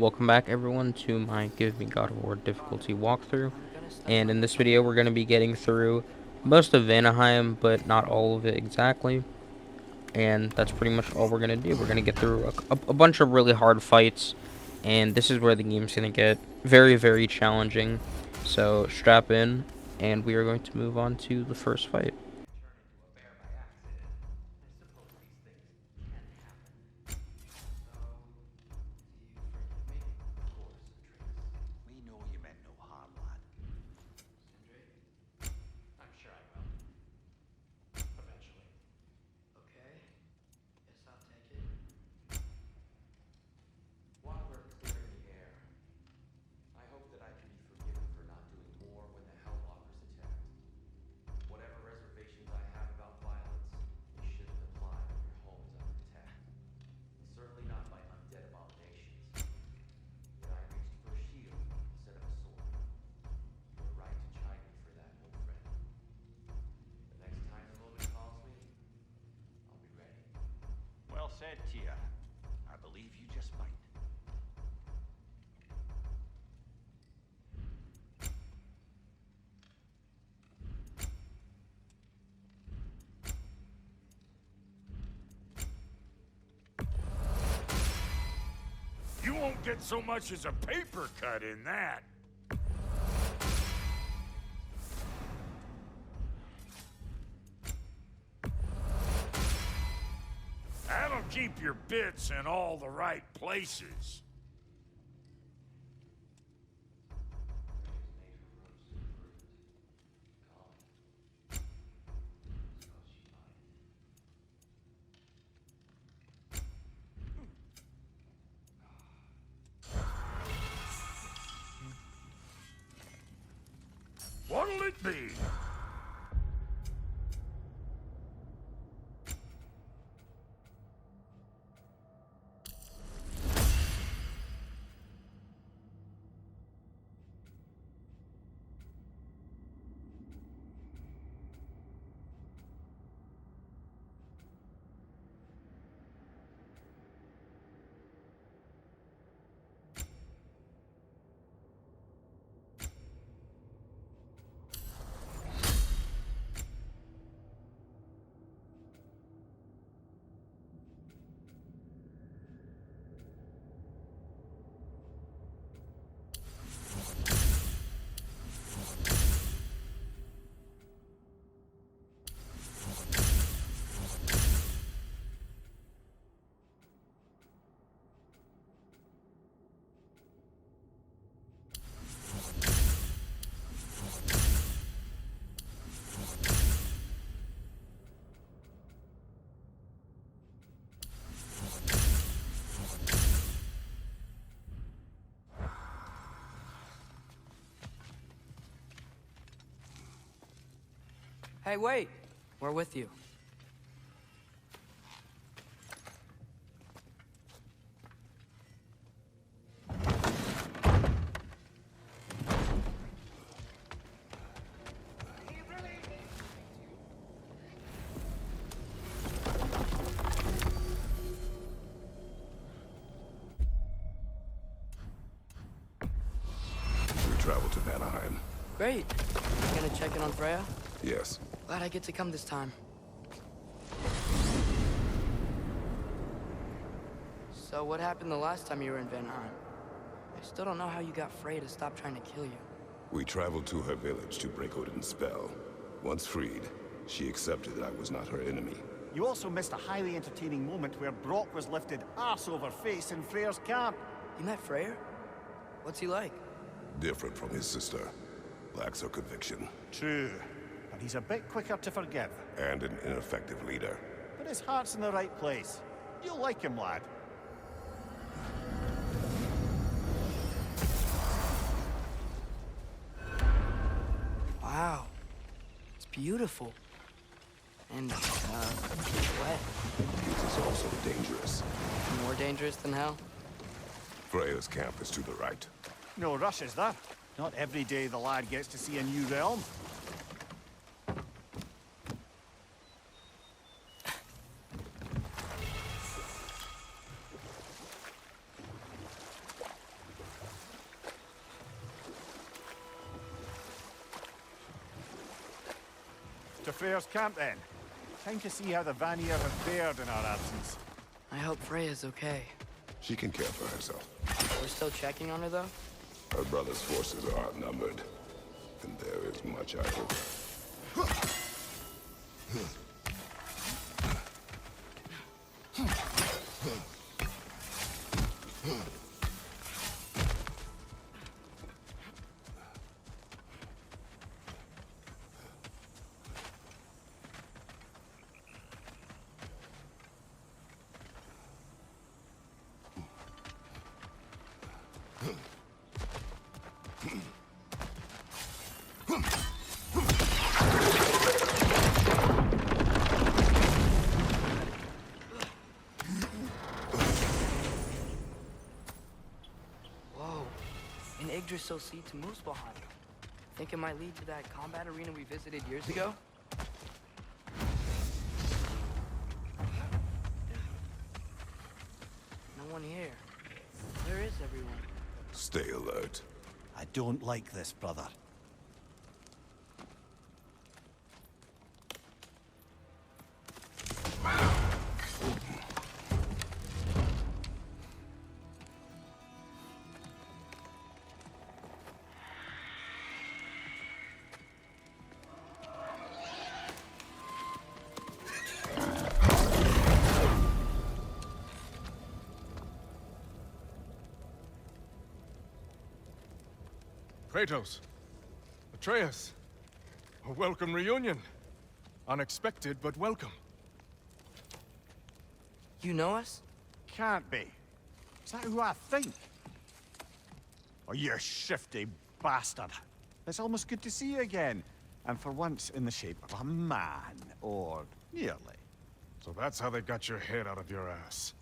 Welcome back everyone to my Give Me God of War difficulty walkthrough, and in this video we're going to be getting through most of Vanaheim, but not all of it exactly, and that's pretty much all we're going to do. We're going to get through a bunch of really hard fights, and this is where the game's going to get very, very challenging, so strap in, and we are going to move on to the first fight. We know you meant no harm, lad. I'm sure I will. Eventually. Okay. Yes, I'll take it. While we're clearing the air, I hope that I can be forgiven for not doing more when the Hellwalkers attacked. Whatever reservations I have about violence, they shouldn't apply when your home is under attack. Certainly not by undead abominations. Yet I reached for a shield instead of a sword. You were right to chide me for that, old friend. The next time the moment calls me, I'll be ready. Well said, Tia. I believe you just might. You won't get so much as a paper cut in that. That'll keep your bits in all the right places. What'll it be? Hey, wait! We're with you. We travel to Vanaheim. Great. You gonna check in on Freya? Yes. Glad I get to come this time. So what happened the last time you were in Vanaheim? I still don't know how you got Freya to stop trying to kill you. We traveled to her village to break Odin's spell. Once freed, she accepted that I was not her enemy. You also missed a highly entertaining moment where Brock was lifted arse over face in Freyr's camp. You met Freyr? What's he like? Different from his sister. Lacks her conviction. True, but he's a bit quicker to forgive. And an ineffective leader. But his heart's in the right place. You'll like him, lad. Wow. It's beautiful. And, wet. It is also dangerous. More dangerous than hell? Freya's camp is to the right. No rush, is there? Not every day the lad gets to see a new realm. to Freyr's camp then. Time to see how the Vanir have fared in our absence. I hope Freya's okay. She can care for herself. We're still checking on her, though? Her brother's forces are outnumbered, and there is much I hope. Whoa. An Yggdrasil seed to Muspelheim. Think it might lead to that combat arena we visited years ago? No one here. Where is everyone? Stay alert. I don't like this, brother. Kratos, Atreus, a welcome reunion. Unexpected, but welcome. You know us? Can't be. Is that who I think? Oh, you shifty bastard. It's almost good to see you again. And for once in the shape of a man, or nearly. So that's how they got your head out of your ass.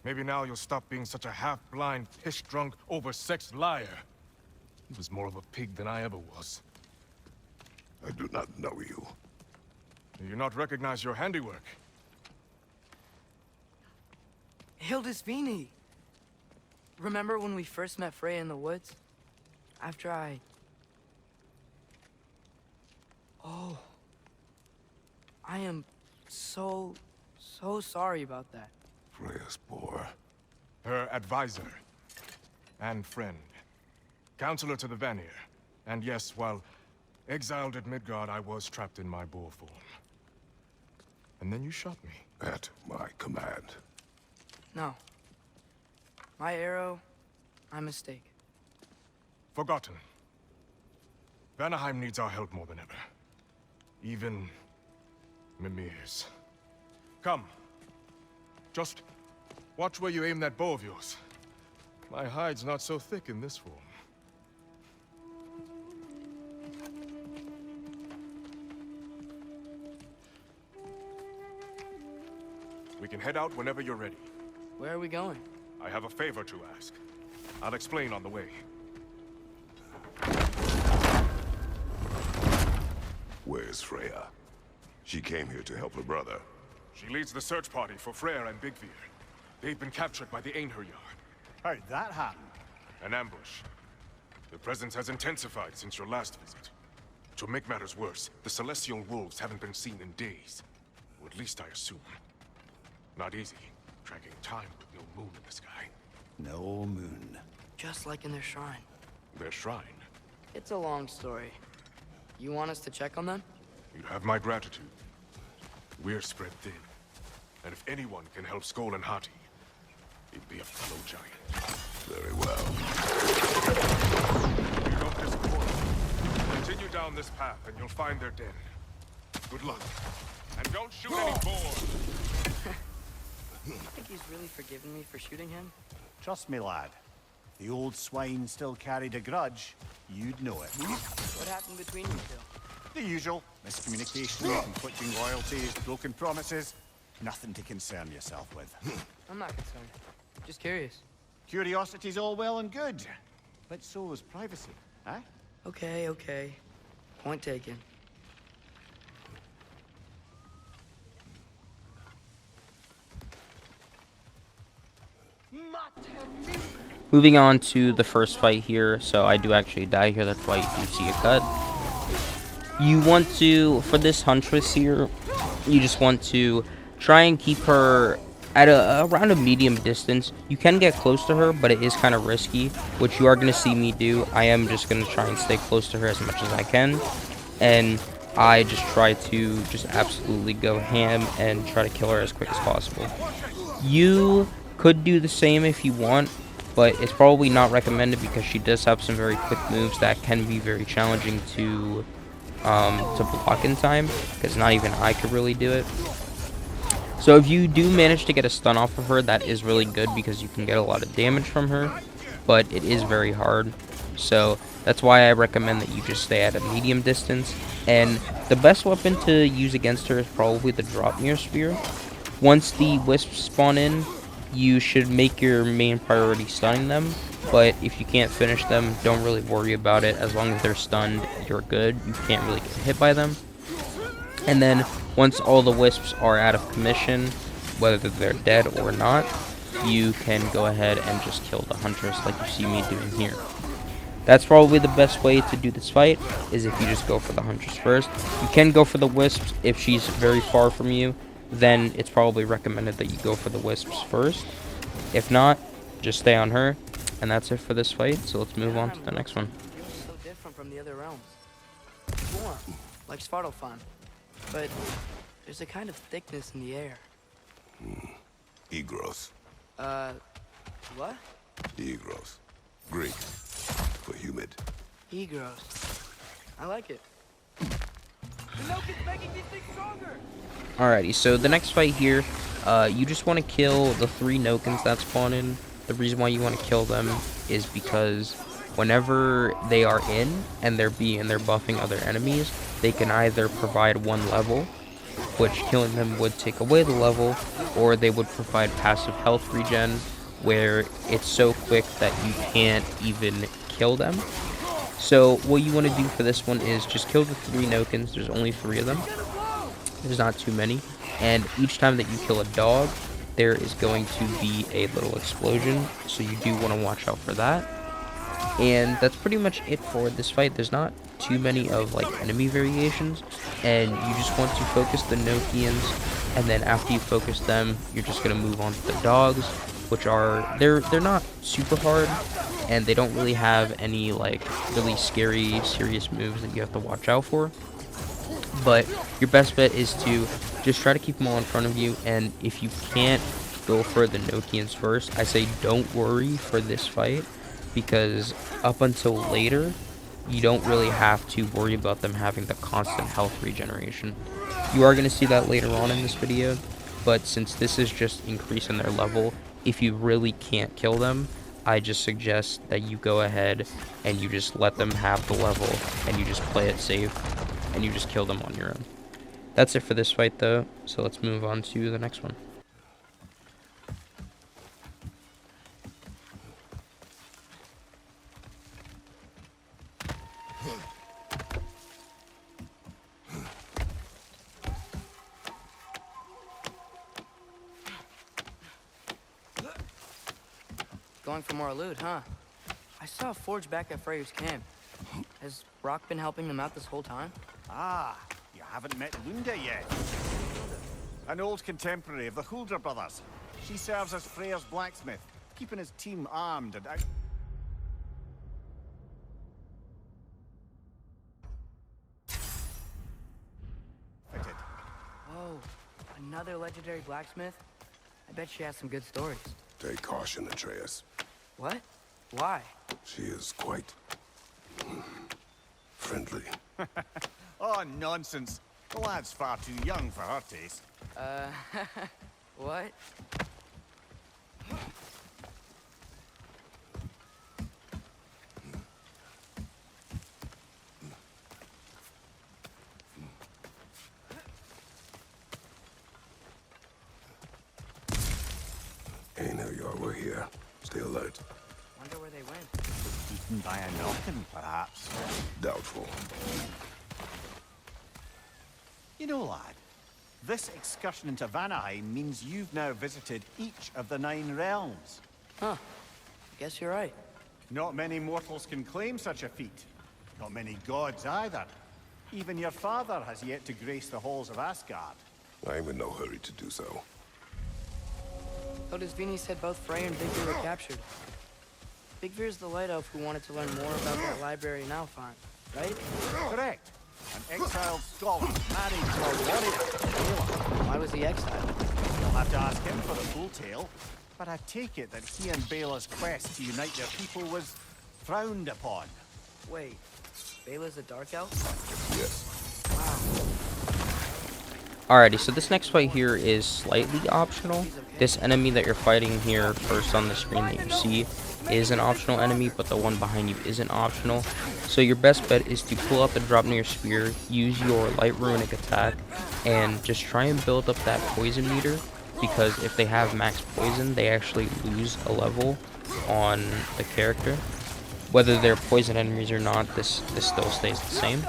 Maybe now you'll stop being such a half-blind, piss-drunk, oversexed liar. He was more of a pig than I ever was. I do not know you. Do you not recognize your handiwork? Hildisvini! Remember when we first met Freya in the woods? After I... Oh. I am so sorry about that. Freya's poor. Her advisor. And friend. Counselor to the Vanir. And yes, while exiled at Midgard, I was trapped in my boar form. And then you shot me. At my command. No. My arrow, my mistake. Forgotten. Vanaheim needs our help more than ever. Even Mimir's. Come. Just watch where you aim that bow of yours. My hide's not so thick in this form. We can head out whenever you're ready. Where are we going? I have a favor to ask. I'll explain on the way. Where's Freya? She came here to help her brother. She leads the search party for Freyr and Bigvir. They've been captured by the Einherjar. How'd that happen? An ambush. The presence has intensified since your last visit. To make matters worse, the Celestial Wolves haven't been seen in days. Or at least I assume. Not easy, tracking time with no moon in the sky. No moon. Just like in their shrine. Their shrine. It's a long story. You want us to check on them? You have my gratitude. We're spread thin. And if anyone can help Skoll and Hati, it'd be a fellow giant. Very well. You don't disappoint. Continue down this path and you'll find their den. Good luck. And don't shoot any boars! You think he's really forgiven me for shooting him? Trust me, lad. If the old swine still carried a grudge, you'd know it. What happened between you two? The usual. Miscommunication, conflicting loyalties, broken promises. Nothing to concern yourself with. I'm not concerned. Just curious. Curiosity's all well and good. But so is privacy, eh? Okay. Point taken. Moving on to the first fight here, so I do actually die here, that's why you see a cut. You want to, for this huntress here, you just want to try and keep her at around a medium distance. You can get close to her, but it is kind of risky, which you are going to see me do. I am just going to try and stay close to her as much as I can, and I just try to just absolutely go ham and try to kill her as quick as possible. You could do the same if you want, but it's probably not recommended because she does have some very quick moves that can be very challenging to block in time, because not even I could really do it. So if you do manage to get a stun off of her, that is really good because you can get a lot of damage from her, but it is very hard. So that's why I recommend that you just stay at a medium distance. And the best weapon to use against her is probably the Dropmere Spear. Once the wisps spawn in, you should make your main priority stunning them, but if you can't finish them, don't really worry about it. As long as they're stunned, you're good. You can't really get hit by them. And then once all the wisps are out of commission, whether they're dead or not, you can go ahead and just kill the huntress like you see me doing here. That's probably the best way to do this fight, is if you just go for the huntress first. You can go for the wisps if she's very far from you, then it's probably recommended that you go for the wisps first. If not, just stay on her, and that's it for this fight. So let's move on to the next one. Feels so different from the other realms. Warm, like Svartalfheim, but there's a kind of thickness in the air. Egros. What? Egros. Greek. For humid. Egros. I like it. Pinocchio's making these things stronger! Alrighty, so the next fight here, you just want to kill the 3 Nokins that spawn in. The reason why you want to kill them is because whenever they are in and they're buffing other enemies, they can either provide 1 level, which killing them would take away the level, or they would provide passive health regen, where it's so quick that you can't even kill them. So what you want to do for this one is just kill the 3 Nokins. There's only 3 of them. There's not too many. And each time that you kill a dog, there is going to be a little explosion. So you do want to watch out for that. And that's pretty much it for this fight. There's not too many of like enemy variations. And you just want to focus the Nokians. And then after you focus them, you're just going to move on to the dogs, which are, they're not super hard. And they don't really have any like really scary, serious moves that you have to watch out for. But your best bet is to just try to keep them all in front of you. And if you can't go for the Nokians first, I say don't worry for this fight, because up until later, you don't really have to worry about them having the constant health regeneration. You are going to see that later on in this video, but since this is just increasing their level, if you really can't kill them, I just suggest that you go ahead and you just let them have the level and you just play it safe and you just kill them on your own. That's it for this fight though, so let's move on to the next one. Going for more loot, huh? I saw a forge back at Freyr's camp. Has Rock been helping them out this whole time? Ah, you haven't met Lunda yet. An old contemporary of the Hulder brothers. She serves as Freyr's blacksmith, keeping his team armed and out. Fitted. Whoa, another legendary blacksmith? I bet she has some good stories. Take caution, Atreus. What? Why? She is quite friendly. Oh, nonsense. The lad's far too young for her taste. What? Ain't know y'all were here. Stay alert. Wonder where they went. Eaten by a knocking, perhaps. Doubtful. You know, lad, this excursion into Vanaheim means you've now visited each of the 9 realms. Huh. Guess you're right. Not many mortals can claim such a feat. Not many gods either. Even your father has yet to grace the halls of Asgard. I'm in no hurry to do so. Hildisvini said both Frey and Big Veer were captured. Big Veer's the light elf who wanted to learn more about that library in Alfheim, right? Correct. An exiled scholar married to a warrior. Why was he exiled? You'll have to ask him for the full tale. But I take it that he and Bela's quest to unite their people was frowned upon. Wait, Bela's a dark elf? Yes. Alrighty, so this next fight here is slightly optional. This enemy that you're fighting here first on the screen that you see is an optional enemy, but the one behind you isn't optional. So your best bet is to pull out the Draupnir spear, use your light runic attack, and just try and build up that poison meter, because if they have max poison, they actually lose a level on the character. Whether they're poison enemies or not, this still stays the same.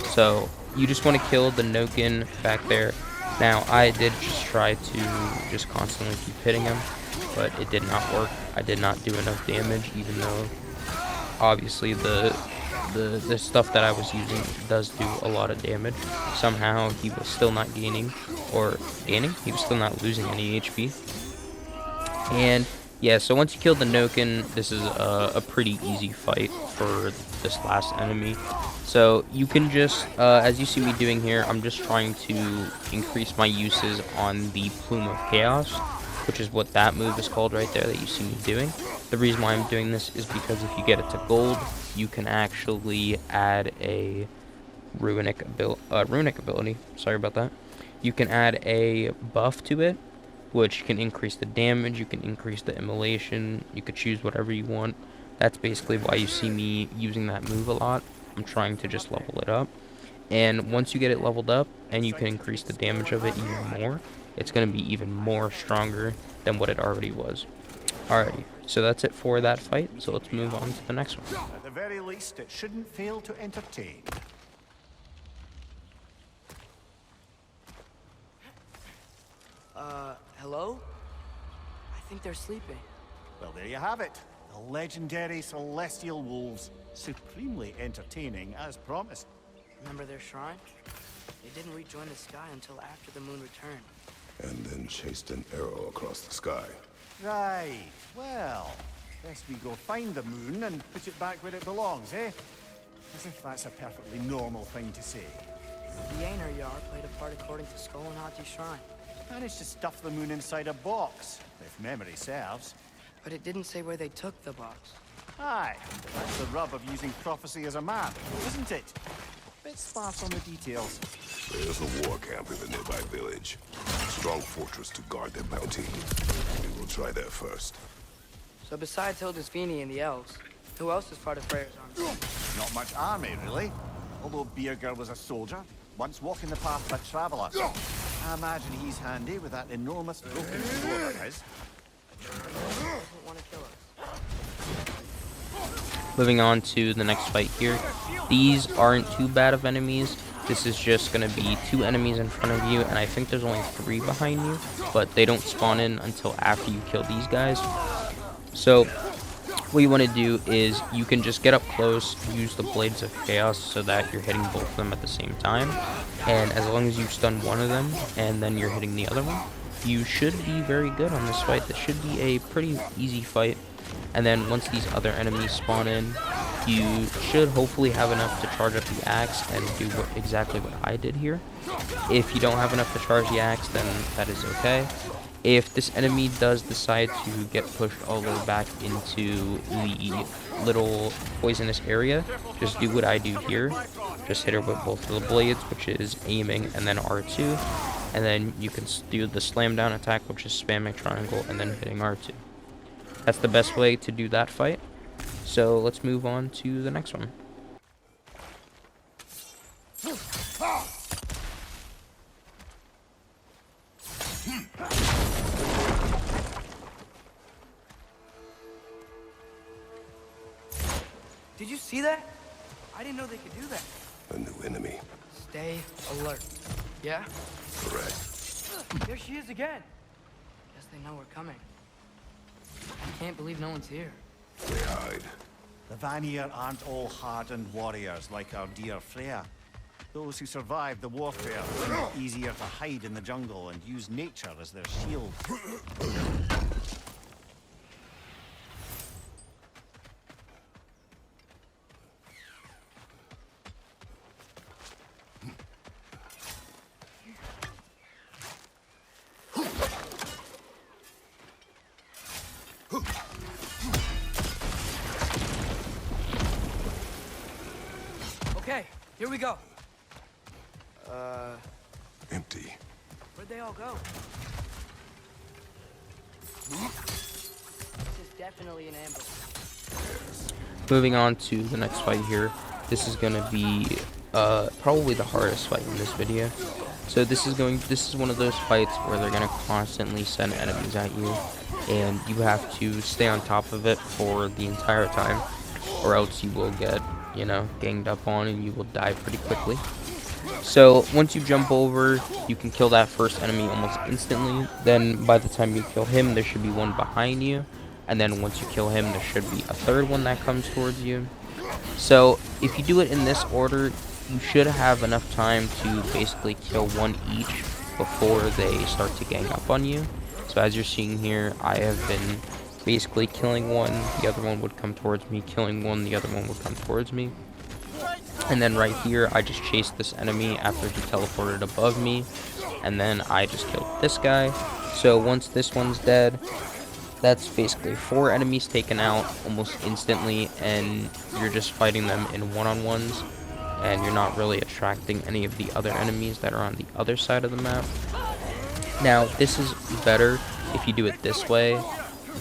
So you just want to kill the Nokin back there. Now, I did just try to just constantly keep hitting him, but it did not work. I did not do enough damage, even though obviously the stuff that I was using does do a lot of damage. Somehow he was still not gaining, or gaining? He was still not losing any HP. And yeah, so once you kill the Nokin, this is a pretty easy fight for this last enemy. So you can just, as you see me doing here, I'm just trying to increase my uses on the Plume of Chaos, which is what that move is called right there that you see me doing. The reason why I'm doing this is because if you get it to gold, you can actually add a runic ability. Sorry about that. You can add a buff to it, which can increase the damage, you can increase the immolation, you could choose whatever you want. That's basically why you see me using that move a lot. I'm trying to just level it up. And once you get it leveled up, and you can increase the damage of it even more, it's going to be even more stronger than what it already was. Alrighty, so that's it for that fight, so let's move on to the next one. At the very least, it shouldn't fail to entertain. Hello? I think they're sleeping. Well, there you have it. The legendary celestial wolves. Supremely entertaining, as promised. Remember their shrine? They didn't rejoin the sky until after the moon returned. And then chased an arrow across the sky. Right. Well, best we go find the moon and put it back where it belongs, eh? As if that's a perfectly normal thing to say. The Aner Yar played a part according to Skull and Hati's shrine. Managed to stuff the moon inside a box, if memory serves. But it didn't say where they took the box. Aye, that's the rub of using prophecy as a map, isn't it? Bit sparse on the details. There's a war camp in the nearby village. A strong fortress to guard their bounty. We will try there first. So besides Hildisvini and the elves, who else is part of Freyr's army? Not much army, really. Although Birger was a soldier, once walking the path of a traveler. I imagine he's handy with that enormous broken sword of his. Doesn't want to kill us. Moving on to the next fight here. These aren't too bad of enemies. This is just going to be 2 enemies in front of you, and I think there's only 3 behind you, but they don't spawn in until after you kill these guys. So what you want to do is you can just get up close, use the Blades of Chaos so that you're hitting both of them at the same time, and as long as you stun one of them and then you're hitting the other one, you should be very good on this fight. This should be a pretty easy fight. And then once these other enemies spawn in, you should hopefully have enough to charge up the axe and do exactly what I did here. If you don't have enough to charge the axe, then that is okay. If this enemy does decide to get pushed all the way back into the little poisonous area, just do what I do here. Just hit her with both of the blades, which is aiming and then R2. And then you can do the slam down attack, which is spamming triangle and then hitting R2. That's the best way to do that fight. So let's move on to the next one. Did you see that? I didn't know they could do that. A new enemy. Stay alert. Yeah? Correct. There she is again. Guess they know we're coming. I can't believe no one's here. They hide. The Vanir aren't all hardened warriors like our dear Freya. Those who survived the warfare found it easier to hide in the jungle and use nature as their shield. Okay, here we go. Empty. Where'd they all go? This is definitely an ambush. Moving on to the next fight here. This is going to be probably the hardest fight in this video. So this is one of those fights where they're going to constantly send enemies at you, and you have to stay on top of it for the entire time, or else you will get, you know, ganged up on and you will die pretty quickly. So once you jump over, you can kill that first enemy almost instantly. Then by the time you kill him, there should be one behind you, and then once you kill him, there should be a third one that comes towards you. So if you do it in this order, you should have enough time to basically kill one each before they start to gang up on you. So as you're seeing here, I have been basically killing one, the other one would come towards me, killing one, the other one would come towards me. And then right here, I just chased this enemy after he teleported above me, and then I just killed this guy. So once this one's dead, that's basically 4 enemies taken out almost instantly, and you're just fighting them in one-on-ones, and you're not really attracting any of the other enemies that are on the other side of the map. Now, this is better if you do it this way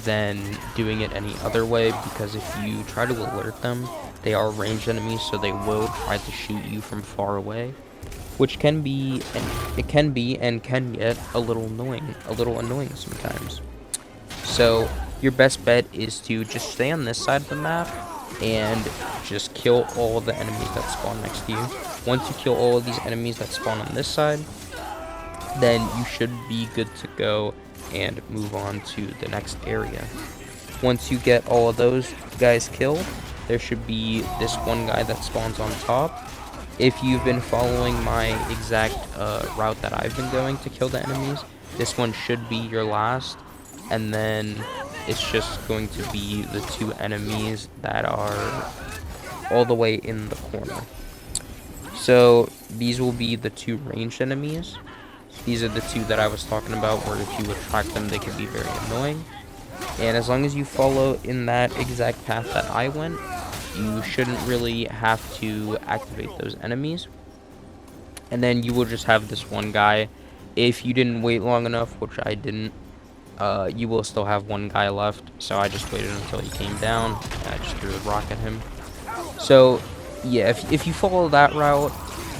than doing it any other way, because if you try to alert them, they are ranged enemies, so they will try to shoot you from far away, which can be and can get a little annoying sometimes. So your best bet is to just stay on this side of the map and just kill all the enemies that spawn next to you. Once you kill all of these enemies that spawn on this side, then you should be good to go and move on to the next area. Once you get all of those guys killed, there should be this one guy that spawns on top. If you've been following my exact route that I've been going to kill the enemies, this one should be your last, and then it's just going to be the 2 enemies that are all the way in the corner. So these will be the 2 ranged enemies. These are the 2 that I was talking about, where if you attract them, they can be very annoying. And as long as you follow in that exact path that I went, you shouldn't really have to activate those enemies. And then you will just have this one guy. If you didn't wait long enough, which I didn't, you will still have one guy left. So I just waited until he came down, and I just threw a rock at him. So yeah, if you follow that route,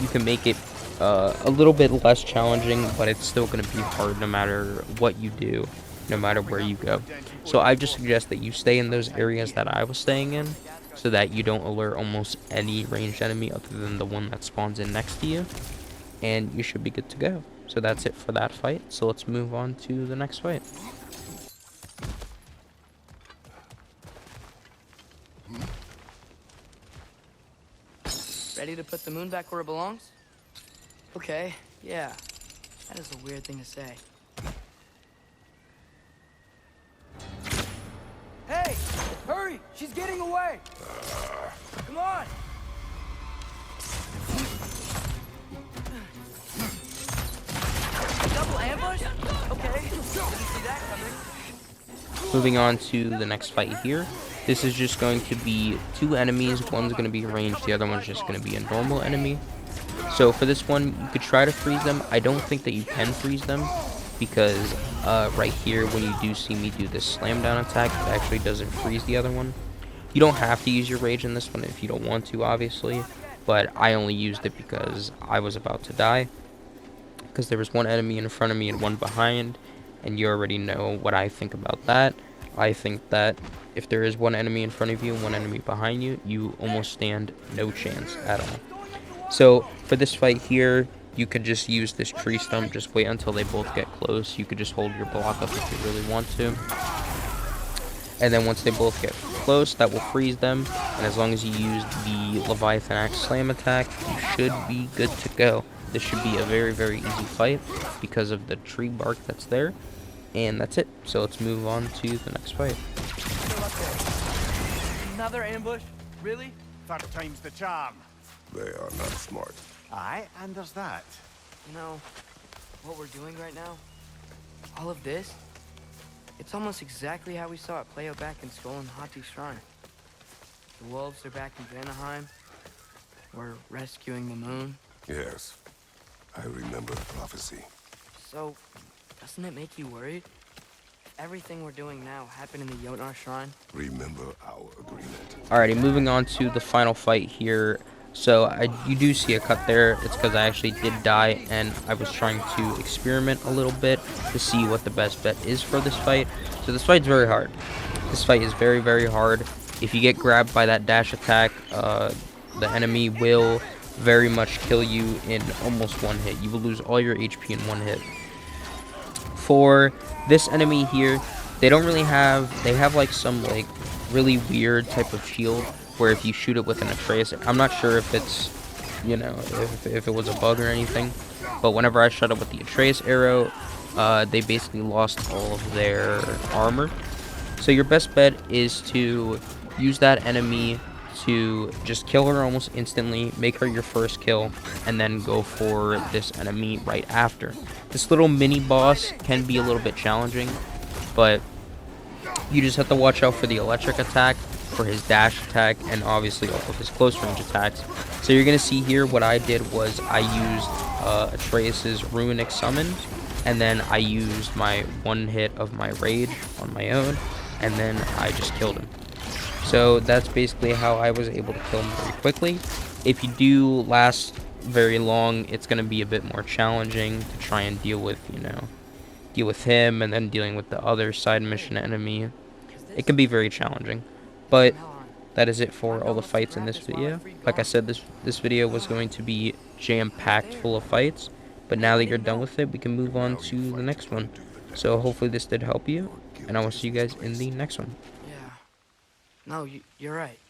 you can make it a little bit less challenging, but it's still going to be hard no matter what you do, no matter where you go. So I just suggest that you stay in those areas that I was staying in, so that you don't alert almost any ranged enemy other than the one that spawns in next to you, and you should be good to go. So that's it for that fight, so let's move on to the next fight. Ready to put the moon back where it belongs? Okay, yeah. That is a weird thing to say. Hey! Hurry! She's getting away! Come on! Double ambush? Okay. Didn't see that coming. Moving on to the next fight here. This is just going to be 2 enemies. One's going to be ranged, the other one's just going to be a normal enemy. So for this one, you could try to freeze them. I don't think that you can freeze them, because right here, when you do see me do this slam down attack, it actually doesn't freeze the other one. You don't have to use your rage in this one if you don't want to, obviously, but I only used it because I was about to die, because there was one enemy in front of me and one behind, and you already know what I think about that. I think that if there is one enemy in front of you and one enemy behind you, you almost stand no chance at all. So for this fight here, you could just use this tree stump, just wait until they both get close. You could just hold your block up if you really want to. And then once they both get close, that will freeze them, and as long as you use the Leviathan Axe Slam attack, you should be good to go. This should be a very, very easy fight because of the tree bark that's there, and that's it. So let's move on to the next fight. Still up there. Another ambush? Really? Third time's the charm. They are not smart. Aye, and there's that. You know, what we're doing right now, all of this, it's almost exactly how we saw it play out back in Skull and Hati's Shrine. The wolves are back in Vanaheim. We're rescuing the moon. Yes, I remember the prophecy. So, doesn't it make you worried? If everything we're doing now happened in the Jotnar Shrine? Remember our agreement. Alrighty, moving on to the final fight here. So you do see a cut there. It's because I actually did die, and I was trying to experiment a little bit to see what the best bet is for this fight. So this fight's very hard. This fight is very, very hard. If you get grabbed by that dash attack, the enemy will very much kill you in almost one hit. You will lose all your HP in one hit. For this enemy here, they don't really have, they have like some like really weird type of shield where if you shoot it with an Atreus, I'm not sure if it's, you know, if it was a bug or anything, but whenever I shot it with the Atreus arrow, they basically lost all of their armor. So your best bet is to use that enemy to just kill her almost instantly, make her your first kill, and then go for this enemy right after. This little mini boss can be a little bit challenging, but you just have to watch out for the electric attack, for his dash attack, and obviously all of his close range attacks. So you're going to see here what I did was I used Atreus's Runic Summon, and then I used my one hit of my Rage on my own, and then I just killed him. So that's basically how I was able to kill him very quickly. If you do last very long, it's going to be a bit more challenging to try and deal with, you know, deal with him and then dealing with the other side mission enemy. It can be very challenging. But that is it for all the fights in this video. Like I said, this video was going to be jam-packed full of fights. But now that you're done with it, we can move on to the next one. So hopefully this did help you, and I will see you guys in the next one. Yeah. No, you're right.